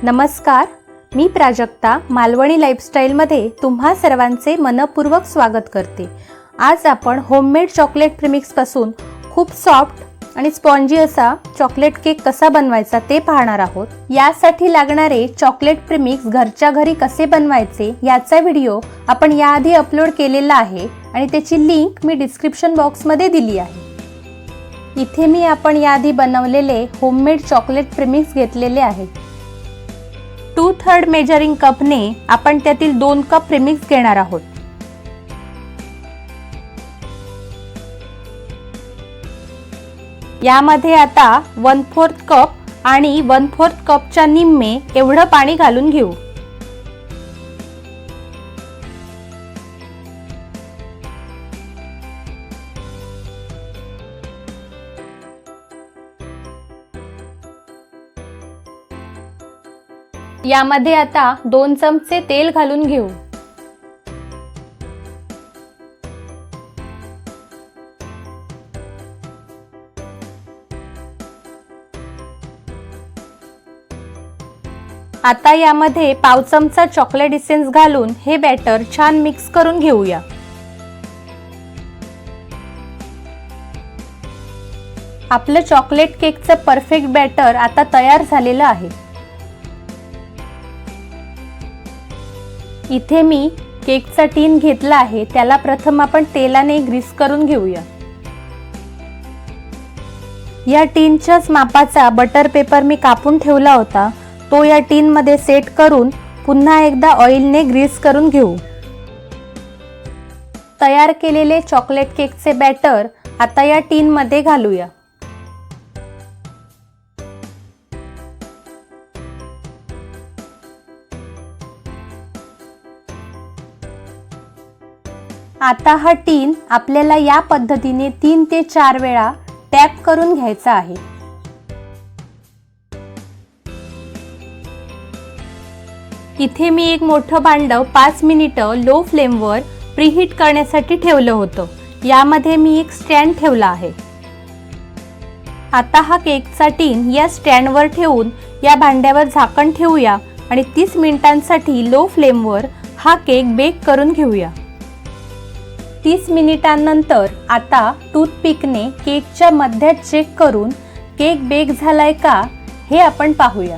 नमस्कार, मी प्राजक्ता मालवणी लाईफस्टाईलमध्ये तुम्हा सर्वांचे मनपूर्वक स्वागत करते। आज आपण होममेड चॉकलेट प्रीमिक्सपासून खूप सॉफ्ट आणि स्पॉन्जी असा चॉकलेट केक कसा बनवायचा ते पाहणार आहोत। यासाठी लागणारे चॉकलेट प्रीमिक्स घरच्या घरी कसे बनवायचे याचा व्हिडिओ आपण याआधी अपलोड केलेला आहे आणि त्याची लिंक मी डिस्क्रिप्शन बॉक्समध्ये दिली आहे। इथे मी आपण याआधी बनवलेले होममेड चॉकलेट प्रीमिक्स घेतलेले आहेत। 2/3 मेजरिंग कपने आपण त्यातील 2 कप प्रीमिक्स घेणार आहोत। यामध्ये आता 1/4 कप आणि 1/4 कपच्या निम्मे एवढं पाणी घालून घेऊ। यामध्ये आता 2 चमचे तेल घालून घेऊ। आता यामध्ये पाव चमचा चॉकलेट इसेन्स घालून हे बॅटर छान मिक्स करून घेऊया। आपलं चॉकलेट केकचं परफेक्ट बॅटर आता तयार झालेलं आहे। इथे मी केकचा टीन घेतला आहे, त्याला प्रथम आपण तेलाने ग्रीस करून घेऊया। या टीनच्याच मापाचा बटर पेपर मी कापून ठेवला होता, तो या टीन मध्ये सेट करून पुन्हा एकदा ऑइलने ग्रीस करून घेऊ। तयार केलेले चॉकलेट केकचे बॅटर आता या टीन मध्ये घालूया। आता हा टीन आपल्याला या पद्धतीने 3 ते 4 वेळा टॅप करून घ्यायचा आहे। इथे मी एक मोठं भांड 5 मिनिटं लो फ्लेमवर प्रीहीट करण्यासाठी ठेवलं होतं। यामध्ये मी एक स्टँड ठेवला आहे। आता हा केकचा टीन या स्टँडवर ठेवून या भांड्यावर झाकण ठेवूया आणि 30 मिनिटांसाठी लो फ्लेमवर हा केक बेक करून घेऊया। 30 मिनिटांनंतर आता टूथपिकने केकच्या मध्यात चेक करून केक बेक झालाय का हे आपण पाहूया।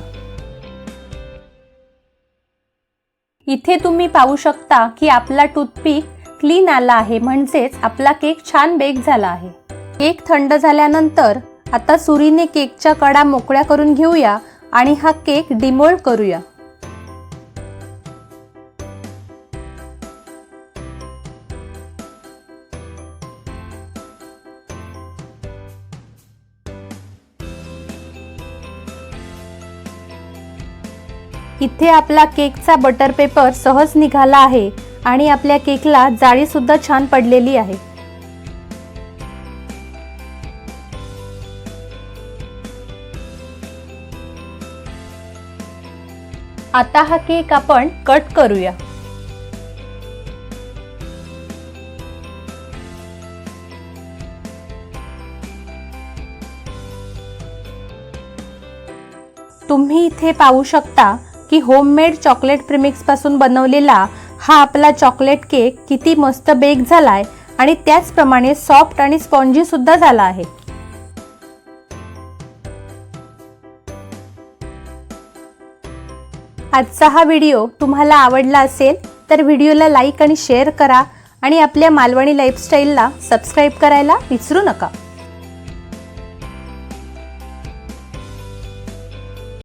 इथे तुम्ही पाहू शकता की आपला टूथपिक क्लीन आला आहे, म्हणजेच आपला केक छान बेक झाला आहे। केक थंड झाल्यानंतर आता सुरीने केकच्या कडा मोकळ्या करून घेऊया आणि हा केक डिमोल्ड करूया। इथे आपला केकचा बटर पेपर सहज निघाला आहे आणि आपल्या केकला जाळी सुद्धा छान पडलेली आहे। आता हा केक आपण कट करूया। तुम्ही इथे पाहू शकता की होममेड चॉकलेट प्रीमिक्स पासून बनवलेला हा आपला चॉकलेट केक किती मस्त बेक झालाय आणि त्याचप्रमाणे सॉफ्ट आणि स्पॉन्जी सुद्धा झाला आहे। आजचा हा व्हिडिओ तुम्हाला आवडला असेल तर व्हिडिओला लाईक आणि शेअर करा आणि आपल्या मालवणी लाईफस्टाईलला सबस्क्राईब करायला विसरू नका।